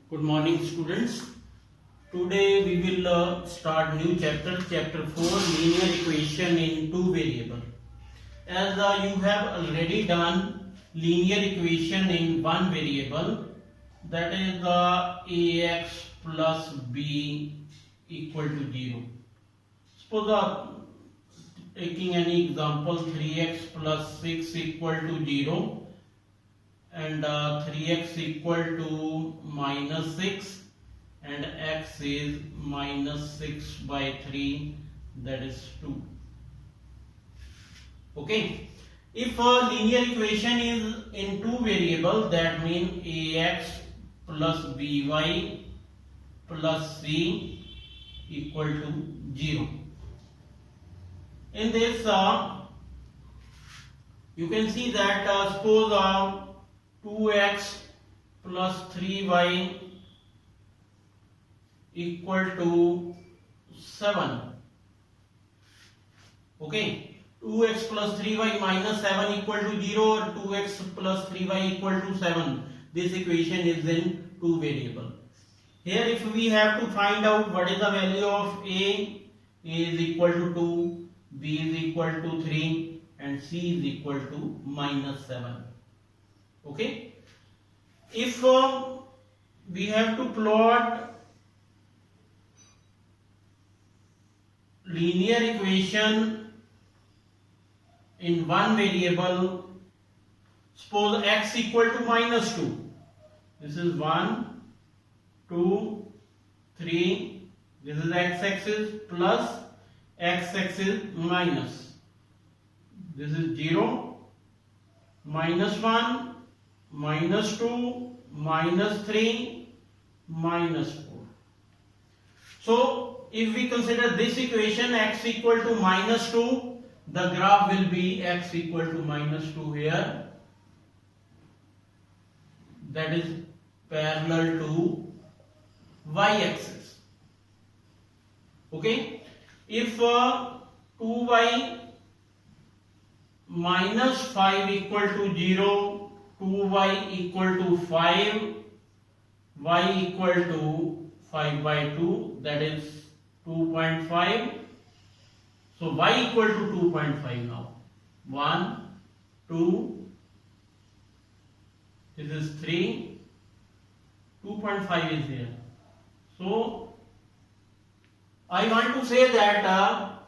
Good morning, students. Today we will start new chapter 4, linear equation in two variable. As you have already done linear equation in one variable, that is ax plus b equal to 0. Suppose taking any example, 3x plus 6 equal to 0 and 3x equal to minus 6 and x is minus 6 by 3, that is 2. Okay, if a linear equation is in two variable, that means ax plus by plus c equal to 0. In this you can see that suppose 2x plus 3y equal to 7. Okay, 2x plus 3y minus 7 equal to 0 or 2x plus 3y equal to 7. This equation is in two variable. Here if we have to find out what is the value of a is equal to 2, b is equal to 3 and c is equal to minus 7. Okay, if we have to plot linear equation in one variable, suppose x equal to minus 2, this is 1, 2, 3, this is x-axis plus x-axis minus, this is 0, minus 1, minus 2, minus 3, minus 4. So if we consider this equation x equal to minus 2, the graph will be x equal to minus 2 here, that is parallel to y-axis. Okay, if 2y minus 5 equal to 0, 2y equal to 5, y equal to 5 by 2, that is 2.5. So y equal to 2.5 now. 1, 2, this is 3, 2.5 is here. So I want to say that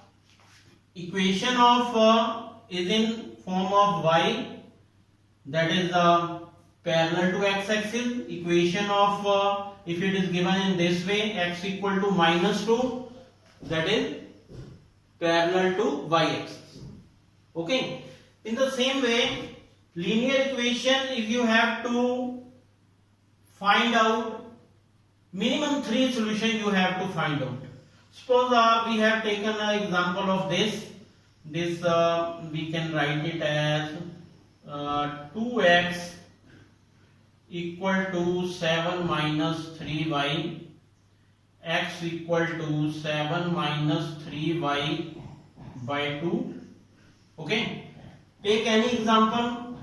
equation of is in form of y, that is parallel to x-axis. Equation of if it is given in this way, x equal to minus 2, that is parallel to y-axis. Okay, in the same way, linear equation, if you have to find out minimum 3 solution, you have to find out. Suppose we have taken an example of this we can write it as 2x equal to 7 minus 3y, x equal to 7 minus 3y by 2. Okay, take any example,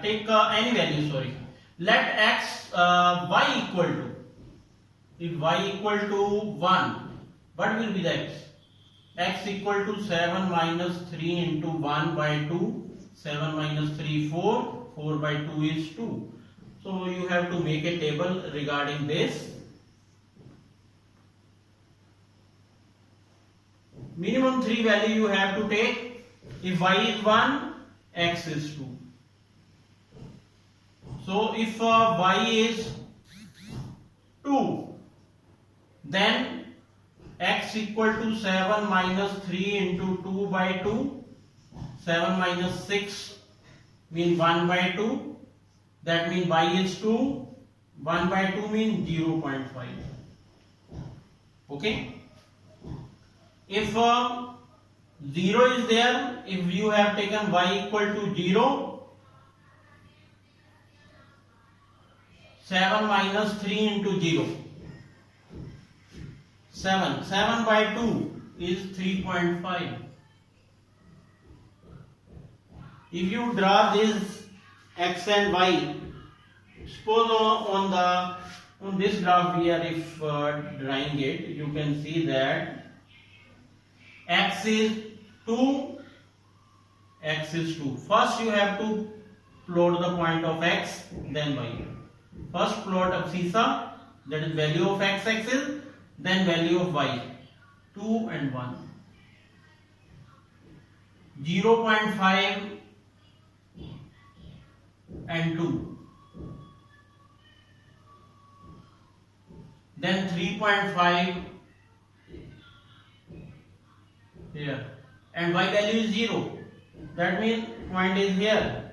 take any value, sorry. Let x y equal to, if y equal to 1, what will be the x? X equal to 7 minus 3 into 1 by 2, 7 minus 3, 4, 4 by 2 is 2. So you have to make a table regarding this. Minimum 3 value you have to take. If y is 1, x is 2. So if y is 2, then x equal to 7 minus 3 into 2 by 2, 7 minus 6 means 1 by 2, that means y is 2, 1 by 2 means 0.5. Okay, if 0 is there, if you have taken y equal to 0, 7 minus 3 into 0, 7 by 2 is 3.5. If you draw this x and y, suppose on the on this graph here, if drawing it, you can see that x is 2, x is 2. First you have to plot the point of x, then y. First plot abscissa, that is value of x axis, then value of y. 2 and 1. 0.5 and 2. Then 3.5 here, and y value is 0. That means point is here.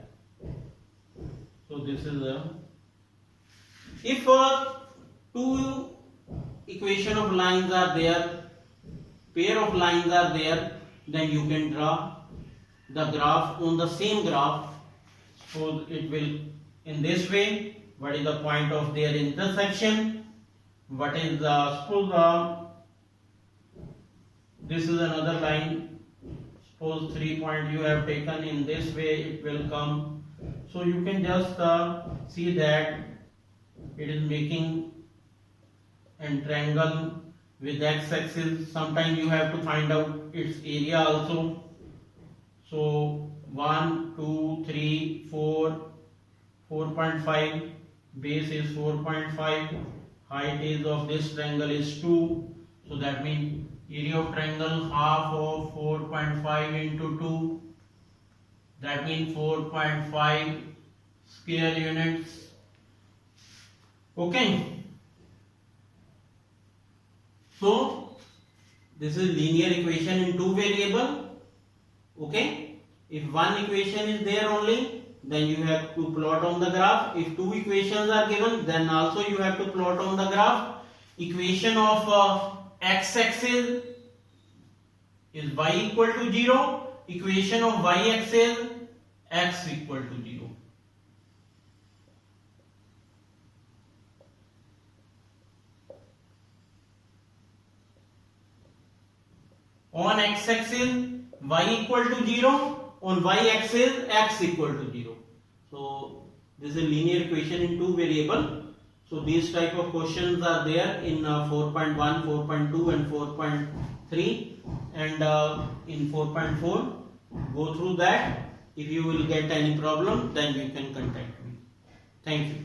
So this is a. If two equation of lines are there, pair of lines are there, then you can draw the graph on the same graph. So it will in this way. What is the point of their intersection? What is the suppose this is another line. Suppose 3 point you have taken in this way, it will come. So you can just see that it is making a triangle with x-axis. Sometimes you have to find out its area also. So 1, 2, 3, 4, 4.5. Base is 4.5. Height is of this triangle is 2. So that means area of triangle half of 4.5 into 2. That means 4.5 square units. Okay. So this is linear equation in two variable. Okay. If one equation is there only, then you have to plot on the graph. If two equations are given, then also you have to plot on the graph. Equation of x-axis is y equal to 0. Equation of y-axis x equal to 0. On x-axis y equal to 0. On y-axis x equal to 0. So this is a linear equation in two variable. So these type of questions are there in 4.1, 4.2 and 4.3, and in 4.4 go through that. If you will get any problem, then you can contact me. Thank you.